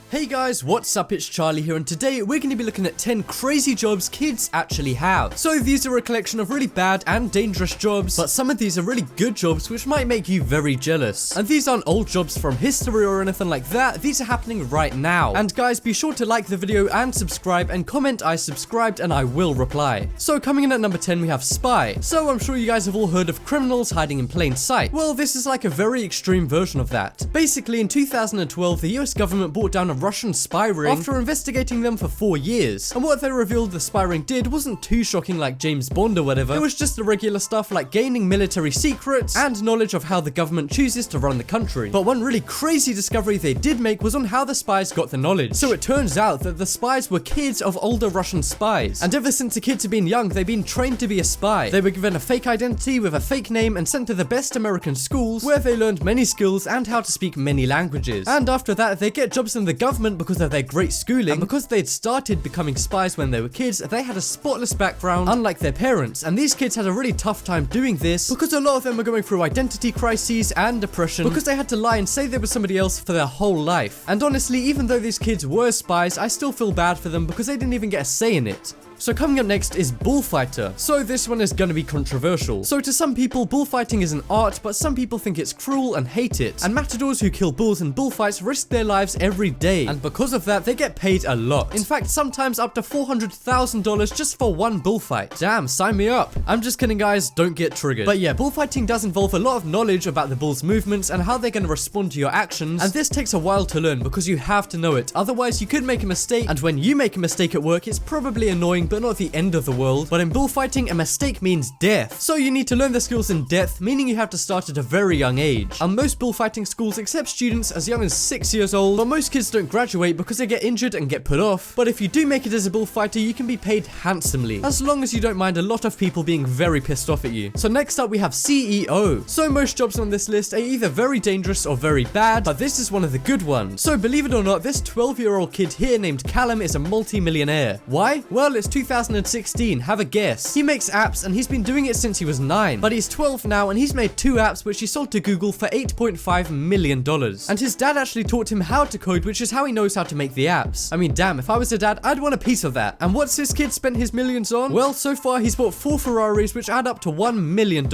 Hey guys, what's up? It's Charlie here, and today we're going to be looking at 10 crazy jobs kids actually have. So these are a collection of really bad and dangerous jobs, but some of these are really good jobs which might make you very jealous. And these aren't old jobs from history or anything like that, these are happening right now. And guys, be sure to like the video and subscribe and comment I subscribed and I will reply. So coming in at number 10 we have spy. So I'm sure you guys have all heard of criminals hiding in plain sight. Well, this is like a very extreme version of that. Basically in 2012 the US government brought down a Russian spy ring after investigating them for 4 years. And what they revealed the spy ring did wasn't too shocking like James Bond or whatever. It was just the regular stuff like gaining military secrets and knowledge of how the government chooses to run the country. But one really crazy discovery they did make was on how the spies got the knowledge. So it turns out that the spies were kids of older Russian spies. And ever since the kids have been young, they've been trained to be a spy. They were given a fake identity with a fake name and sent to the best American schools where they learned many skills and how to speak many languages. And after that, they get jobs in the government because of their great schooling, and because they'd started becoming spies when they were kids, they had a spotless background unlike their parents. And these kids had a really tough time doing this because a lot of them were going through identity crises and depression because they had to lie and say they were somebody else for their whole life. And honestly, even though these kids were spies, I still feel bad for them because they didn't even get a say in it. So coming up next is bullfighter. So this one is going to be controversial. So to some people, bullfighting is an art, but some people think it's cruel and hate it. And matadors who kill bulls in bullfights risk their lives every day. And because of that, they get paid a lot. In fact, sometimes up to $400,000 just for one bullfight. Damn, sign me up. I'm just kidding guys, don't get triggered. But yeah, bullfighting does involve a lot of knowledge about the bull's movements and how they're going to respond to your actions. And this takes a while to learn because you have to know it. Otherwise, you could make a mistake. And when you make a mistake at work, it's probably annoying, but not the end of the world. But in bullfighting, a mistake means death. So you need to learn the skills in depth, meaning you have to start at a very young age. And most bullfighting schools accept students as young as 6 years old, but most kids don't graduate because they get injured and get put off. But if you do make it as a bullfighter, you can be paid handsomely, as long as you don't mind a lot of people being very pissed off at you. So next up we have CEO. So most jobs on this list are either very dangerous or very bad, but this is one of the good ones. So believe it or not, this 12-year-old kid here named Callum is a multi-millionaire. Why? Well, it's 2016, have a guess. He makes apps and he's been doing it since he was 9, but he's 12 now and he's made 2 apps which he sold to Google for $8.5 million. And his dad actually taught him how to code, which is how he knows how to make the apps. I mean, damn, if I was a dad, I'd want a piece of that. And what's this kid spent his millions on? Well, so far he's bought 4 Ferraris which add up to $1 million,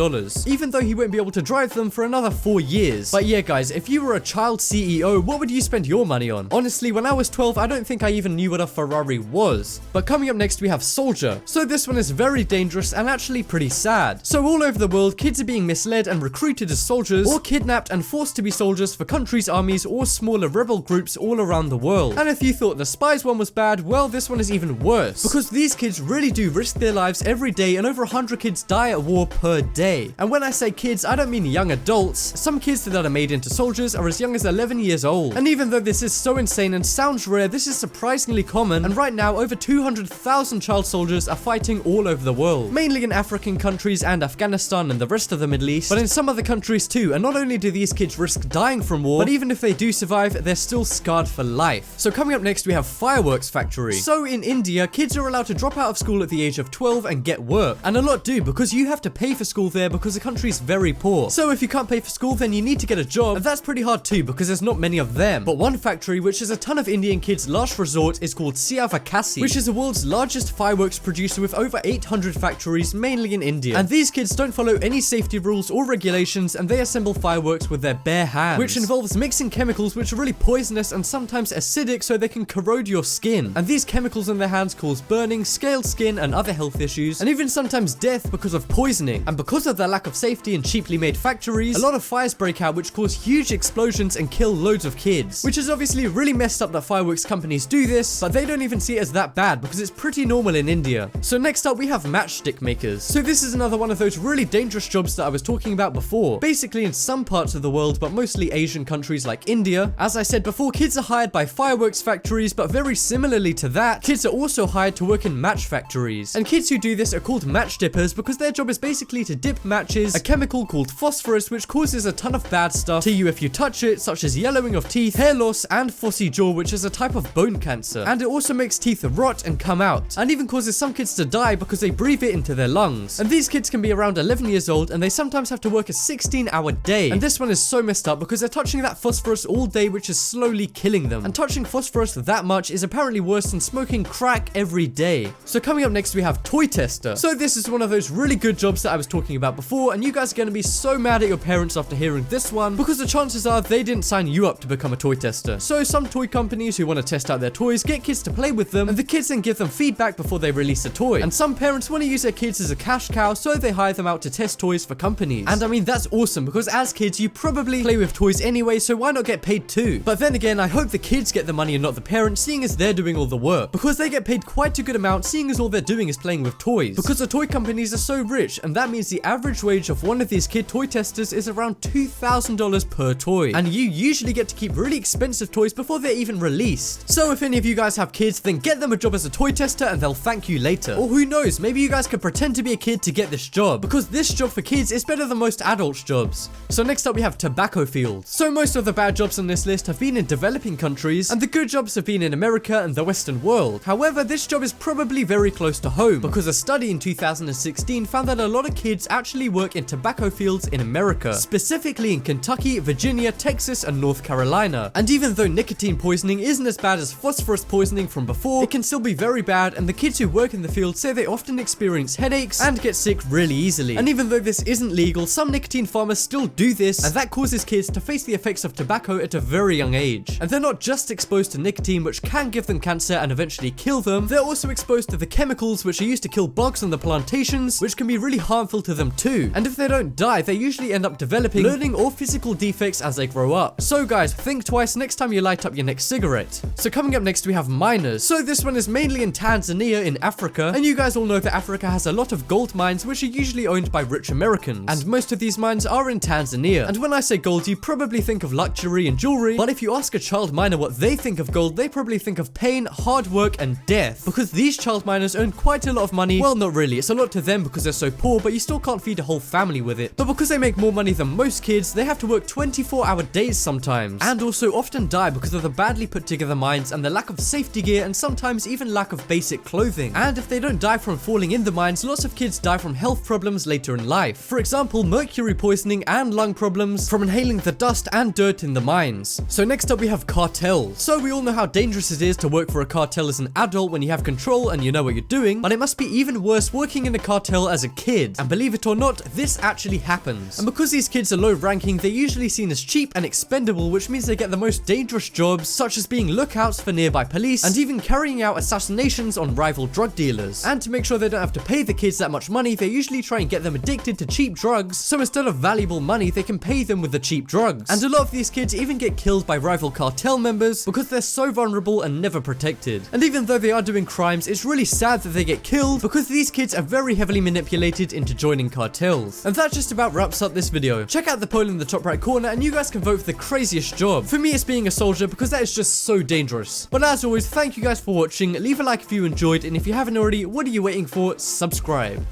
even though he won't be able to drive them for another 4 years. But yeah guys, if you were a child CEO, what would you spend your money on? Honestly, when I was 12, I don't think I even knew what a Ferrari was. But coming up next we have soldier. So this one is very dangerous and actually pretty sad. So all over the world, kids are being misled and recruited as soldiers, or kidnapped and forced to be soldiers for countries' armies or smaller rebel groups all around the world. And if you thought the spies one was bad, well, this one is even worse, because these kids really do risk their lives every day, and over 100 kids die at war per day. And when I say kids, I don't mean young adults. Some kids that are made into soldiers are as young as 11 years old. And even though this is so insane and sounds rare, this is surprisingly common, and right now over 200,000 child soldiers are fighting all over the world, mainly in African countries and Afghanistan and the rest of the Middle East, but in some other countries too. And not only do these kids risk dying from war, but even if they do survive, they're still scarred for life. So coming up next we have fireworks factory. So in India, kids are allowed to drop out of school at the age of 12 and get work, and a lot do, because you have to pay for school there because the country's very poor. So if you can't pay for school, then you need to get a job, and that's pretty hard too because there's not many of them. But one factory which is a ton of Indian kids' last resort is called Siavakasi, which is the world's largest fireworks producer with over 800 factories, mainly in India. And these kids don't follow any safety rules or regulations, and they assemble fireworks with their bare hands, which involves mixing chemicals which are really poisonous and sometimes acidic so they can corrode your skin. And these chemicals in their hands cause burning, scaled skin, and other health issues, and even sometimes death because of poisoning. And because of their lack of safety and cheaply made factories, a lot of fires break out which cause huge explosions and kill loads of kids, which is obviously really messed up that fireworks companies do this, but they don't even see it as that bad because it's pretty normal in India. So next up we have Matchstick Makers. So this is another one of those really dangerous jobs that I was talking about before. Basically in some parts of the world, but mostly Asian countries like India. As I said before, kids are hired by fireworks factories, but very similarly to that, kids are also hired to work in match factories. And kids who do this are called match dippers because their job is basically to dip matches, a chemical called phosphorus which causes a ton of bad stuff to you if you touch it, such as yellowing of teeth, hair loss, and phossy jaw, which is a type of bone cancer. And it also makes teeth rot and come out. And even causes some kids to die because they breathe it into their lungs. And these kids can be around 11 years old and they sometimes have to work a 16-hour day. And this one is so messed up because they're touching that phosphorus all day, which is slowly killing them. And touching phosphorus that much is apparently worse than smoking crack every day. So coming up next we have toy tester. So this is one of those really good jobs that I was talking about before, and you guys are going to be so mad at your parents after hearing this one because the chances are they didn't sign you up to become a toy tester. So some toy companies who want to test out their toys get kids to play with them, and the kids then give them feedback before they release a toy. And some parents want to use their kids as a cash cow, so they hire them out to test toys for companies. And I mean, that's awesome because as kids you probably play with toys anyway, so why not get paid too? But then again, I hope the kids get the money and not the parents, seeing as they're doing all the work, because they get paid quite a good amount seeing as all they're doing is playing with toys. Because the toy companies are so rich, and that means the average wage of one of these kid toy testers is around $2,000 per toy. And you usually get to keep really expensive toys before they're even released. So if any of you guys have kids, then get them a job as a toy tester and they'll thank you later. Or who knows, maybe you guys could pretend to be a kid to get this job, because this job for kids is better than most adults jobs. So next up we have tobacco fields. So most of the bad jobs on this list have been in developing countries, and the good jobs have been in America and the Western world. However, this job is probably very close to home, because a study in 2016 found that a lot of kids actually work in tobacco fields in America, specifically in Kentucky, Virginia, Texas, and North Carolina. And even though nicotine poisoning isn't as bad as phosphorus poisoning from before, it can still be very bad, and the kids who work in the field say they often experience headaches and get sick really easily. And even though this isn't legal, some nicotine farmers still do this, and that causes kids to face the effects of tobacco at a very young age. And they're not just exposed to nicotine, which can give them cancer and eventually kill them, they're also exposed to the chemicals which are used to kill bugs on the plantations, which can be really harmful to them too. And if they don't die, they usually end up developing learning or physical defects as they grow up. So guys, think twice next time you light up your next cigarette. So coming up next we have miners. So this one is mainly in Tanzania in Africa, and you guys all know that Africa has a lot of gold mines which are usually owned by rich Americans, and most of these mines are in Tanzania. And when I say gold, you probably think of luxury and jewelry, but if you ask a child miner what they think of gold, they probably think of pain, hard work, and death, because these child miners earn quite a lot of money. Well, not really, it's a lot to them because they're so poor, but you still can't feed a whole family with it. But because they make more money than most kids, they have to work 24-hour days sometimes, and also often die because of the badly put together mines and the lack of safety gear, and sometimes even lack of basic clothing. And if they don't die from falling in the mines, lots of kids die from health problems later in life. For example, mercury poisoning and lung problems from inhaling the dust and dirt in the mines. So next up we have cartels. So we all know how dangerous it is to work for a cartel as an adult when you have control and you know what you're doing, but it must be even worse working in a cartel as a kid. And believe it or not, this actually happens. And because these kids are low ranking, they're usually seen as cheap and expendable, which means they get the most dangerous jobs, such as being lookouts for nearby police and even carrying out assassinations on rival drug dealers. And to make sure they don't have to pay the kids that much money, they usually try and get them addicted to cheap drugs, so instead of valuable money, they can pay them with the cheap drugs. And a lot of these kids even get killed by rival cartel members because they're so vulnerable and never protected. And even though they are doing crimes, it's really sad that they get killed because these kids are very heavily manipulated into joining cartels. And that just about wraps up this video. Check out the poll in the top right corner and you guys can vote for the craziest job. For me, it's being a soldier because that is just so dangerous. But as always, thank you guys for watching. Leave a like if you enjoyed, and if you haven't already, what are you waiting for? Subscribe.